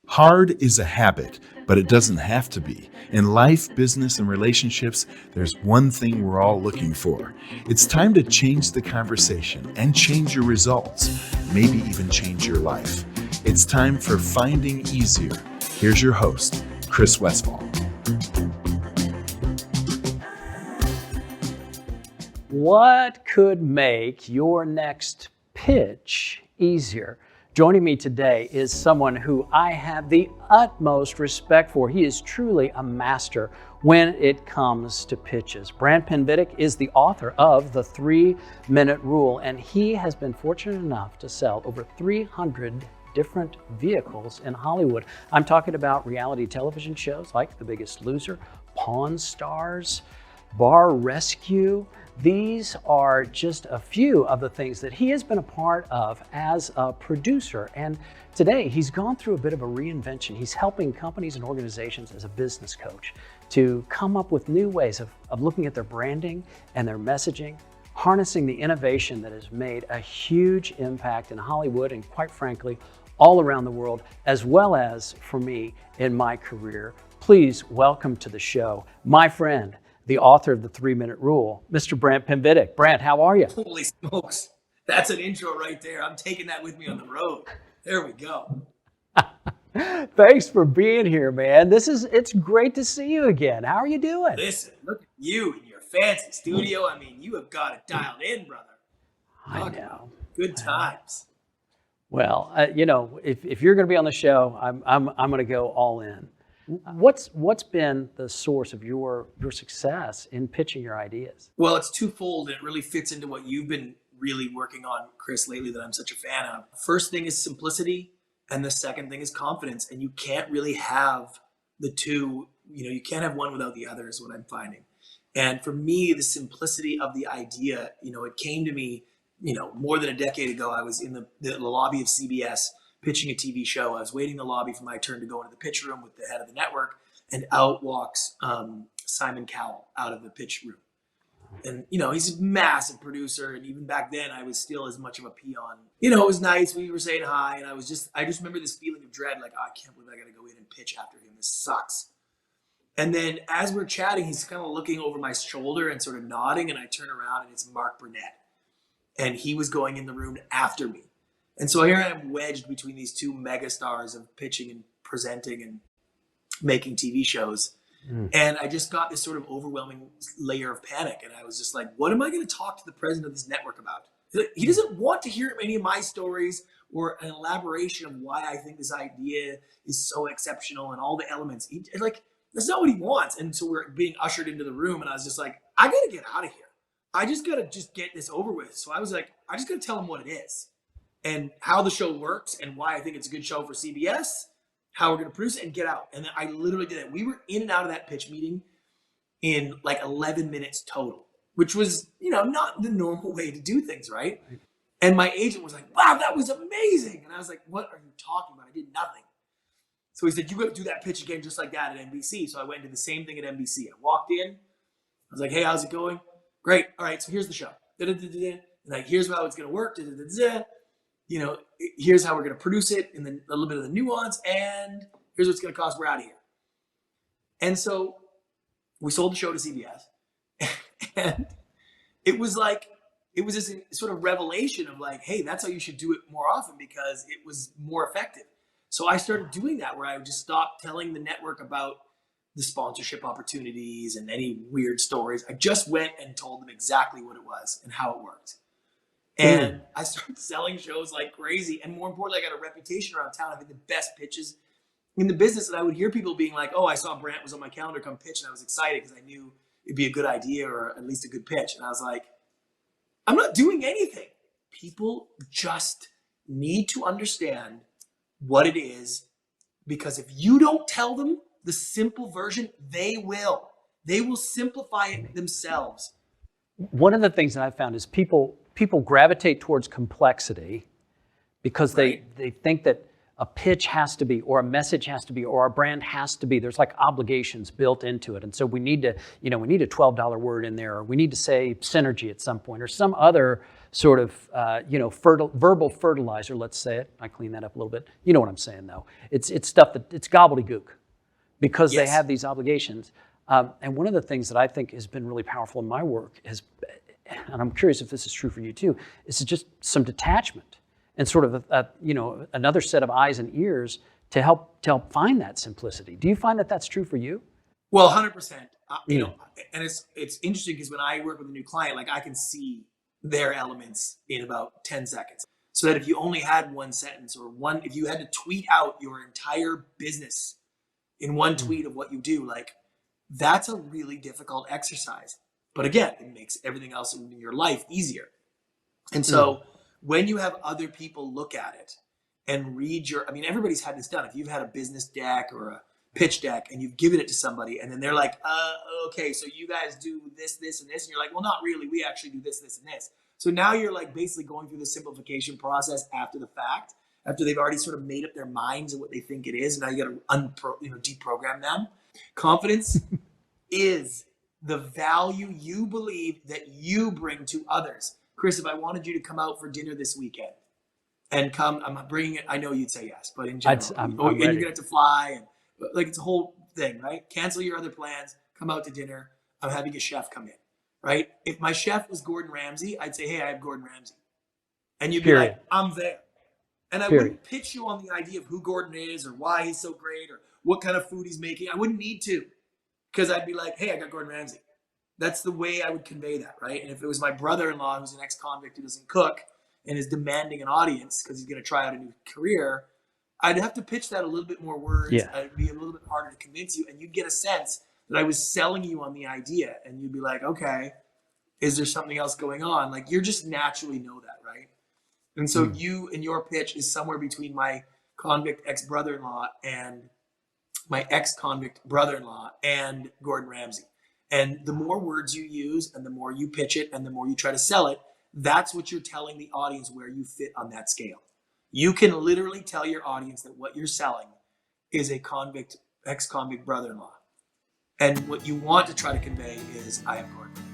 Hard is a habit, but it doesn't have to be. In life, business, and relationships, there's one thing we're all looking for. It's time to change the conversation and change your results, maybe even change your life. It's time for Finding Easier. Here's your host, Chris Westfall. What could make your next pitch easier? Joining me today is someone who I have the utmost respect for. He is truly a master when it comes to pitches. Brant Pinvidic is the author of The 3-Minute Rule, and he has been fortunate enough to sell over 300 different vehicles in Hollywood. I'm talking about reality television shows like The Biggest Loser, Pawn Stars, Bar Rescue. These are just a few of the things that he has been a part of as a producer. And today he's gone through a bit of a reinvention. He's helping companies and organizations as a business coach to come up with new ways of looking at their branding and their messaging, harnessing the innovation that has made a huge impact in Hollywood and, quite frankly, all around the world, as well as for me in my career. Please welcome to the show my friend, the author of The 3-Minute Rule, Mr. Brant Pinvidic. Brant, how are you? Holy smokes. That's an intro right there. I'm taking that with me on the road. There we go. Thanks for being here, man. It's great to see you again. How are you doing? Listen, look at you in your fancy studio. I mean, you have got it dialed in, brother. I know. Good times. Well, if you're going to be on the show, I'm going to go all in. What's been the source of your success in pitching your ideas? Well, it's twofold, and it really fits into what you've been really working on, Chris, lately that I'm such a fan of. First thing is simplicity, and the second thing is confidence. And you can't really have the two, you can't have one without the other is what I'm finding. And for me, the simplicity of the idea, it came to me, more than a decade ago. I was in the lobby of CBS pitching a TV show. I was waiting in the lobby for my turn to go into the pitch room with the head of the network, and out walks Simon Cowell out of the pitch room. And, he's a massive producer. And even back then I was still as much of a peon. It was nice. We were saying hi, and I just remember this feeling of dread, like, oh, I can't believe I got to go in and pitch after him. This sucks. And then as we're chatting, he's kind of looking over my shoulder and sort of nodding, and I turn around and it's Mark Burnett. And he was going in the room after me. And so here I am wedged between these two mega stars of pitching and presenting and making TV shows. And I just got this sort of overwhelming layer of panic. And I was just like, what am I going to talk to the president of this network about? He doesn't want to hear any of my stories or an elaboration of why I think this idea is so exceptional and all the elements. That's not what he wants. And so we're being ushered into the room, and I was just like, I got to get out of here. I just got to get this over with. So I was like, I just got to tell him what it is and how the show works and why I think it's a good show for CBS, how we're going to produce it, and get out. And then I literally did it. We were in and out of that pitch meeting in like 11 minutes total, which was, not the normal way to do things, right? And my agent was like, wow, that was amazing. And I was like, what are you talking about? I did nothing. So he said, you got to do that pitch again just like that at NBC. So I went and did the same thing at NBC. I walked in. I was like, hey, how's it going? Great. All right, so here's the show. And like, here's how it's going to work. Here's how we're going to produce it, and then a little bit of the nuance, and here's what's going to cost. We're out of here. And so we sold the show to CBS, and it was this sort of revelation of like, hey, that's how you should do it more often because it was more effective. So I started doing that, where I would just stop telling the network about the sponsorship opportunities and any weird stories. I just went and told them exactly what it was and how it worked. And I started selling shows like crazy. And more importantly, I got a reputation around town. I had the best pitches in the business. And I would hear people being like, oh, I saw Brant was on my calendar, come pitch. And I was excited because I knew it'd be a good idea or at least a good pitch. And I was like, I'm not doing anything. People just need to understand what it is, because if you don't tell them the simple version, they will simplify it themselves. One of the things that I've found is people gravitate towards complexity because they think that a pitch has to be, or a message has to be, or our brand has to be. There's like obligations built into it. And so we need to, we need a $12 word in there, or we need to say synergy at some point, or some other sort of, verbal fertilizer, let's say it. I clean that up a little bit. You know what I'm saying, though. It's stuff it's gobbledygook because they have these obligations. And one of the things that I think has been really powerful in my work is, and I'm curious if this is true for you too, is just some detachment and sort of another set of eyes and ears to help find that simplicity. Do you find that that's true for you? Well, 100%. And it's interesting because when I work with a new client, like I can see their elements in about 10 seconds. So that if you only had one sentence if you had to tweet out your entire business in one tweet of what you do, like that's a really difficult exercise. But again, it makes everything else in your life easier. And so when you have other people look at it and read everybody's had this done. If you've had a business deck or a pitch deck and you've given it to somebody and then they're like, okay, so you guys do this, this, and this. And you're like, well, not really. We actually do this, this, and this. So now you're like basically going through the simplification process after the fact, after they've already sort of made up their minds of what they think it is. And now you got to deprogram them. Confidence is the value you believe that you bring to others. Chris, if I wanted you to come out for dinner this weekend and I'm bringing it, I know you'd say yes, but in general, I'm and ready. you're going to have to fly and like it's a whole thing, right? Cancel your other plans, come out to dinner. I'm having a chef come in, right? If my chef was Gordon Ramsay, I'd say, hey, I have Gordon Ramsay. And you'd be like, I'm there. And I wouldn't pitch you on the idea of who Gordon is or why he's so great or what kind of food he's making. I wouldn't need to, because I'd be like, hey, I got Gordon Ramsay. That's the way I would convey that, right? And if it was my brother-in-law who's an ex-convict who doesn't cook and is demanding an audience because he's going to try out a new career, I'd have to pitch that a little bit more words. Yeah. It'd be a little bit harder to convince you, and you'd get a sense that I was selling you on the idea, and you'd be like, okay, is there something else going on? Like, you just naturally know that, right? And so you and your pitch is somewhere between my convict ex-brother-in-law and my ex-convict brother-in-law and Gordon Ramsay. And the more words you use and the more you pitch it and the more you try to sell it, that's what you're telling the audience where you fit on that scale. You can literally tell your audience that what you're selling is a ex-convict brother-in-law. And what you want to try to convey is, I have Gordon.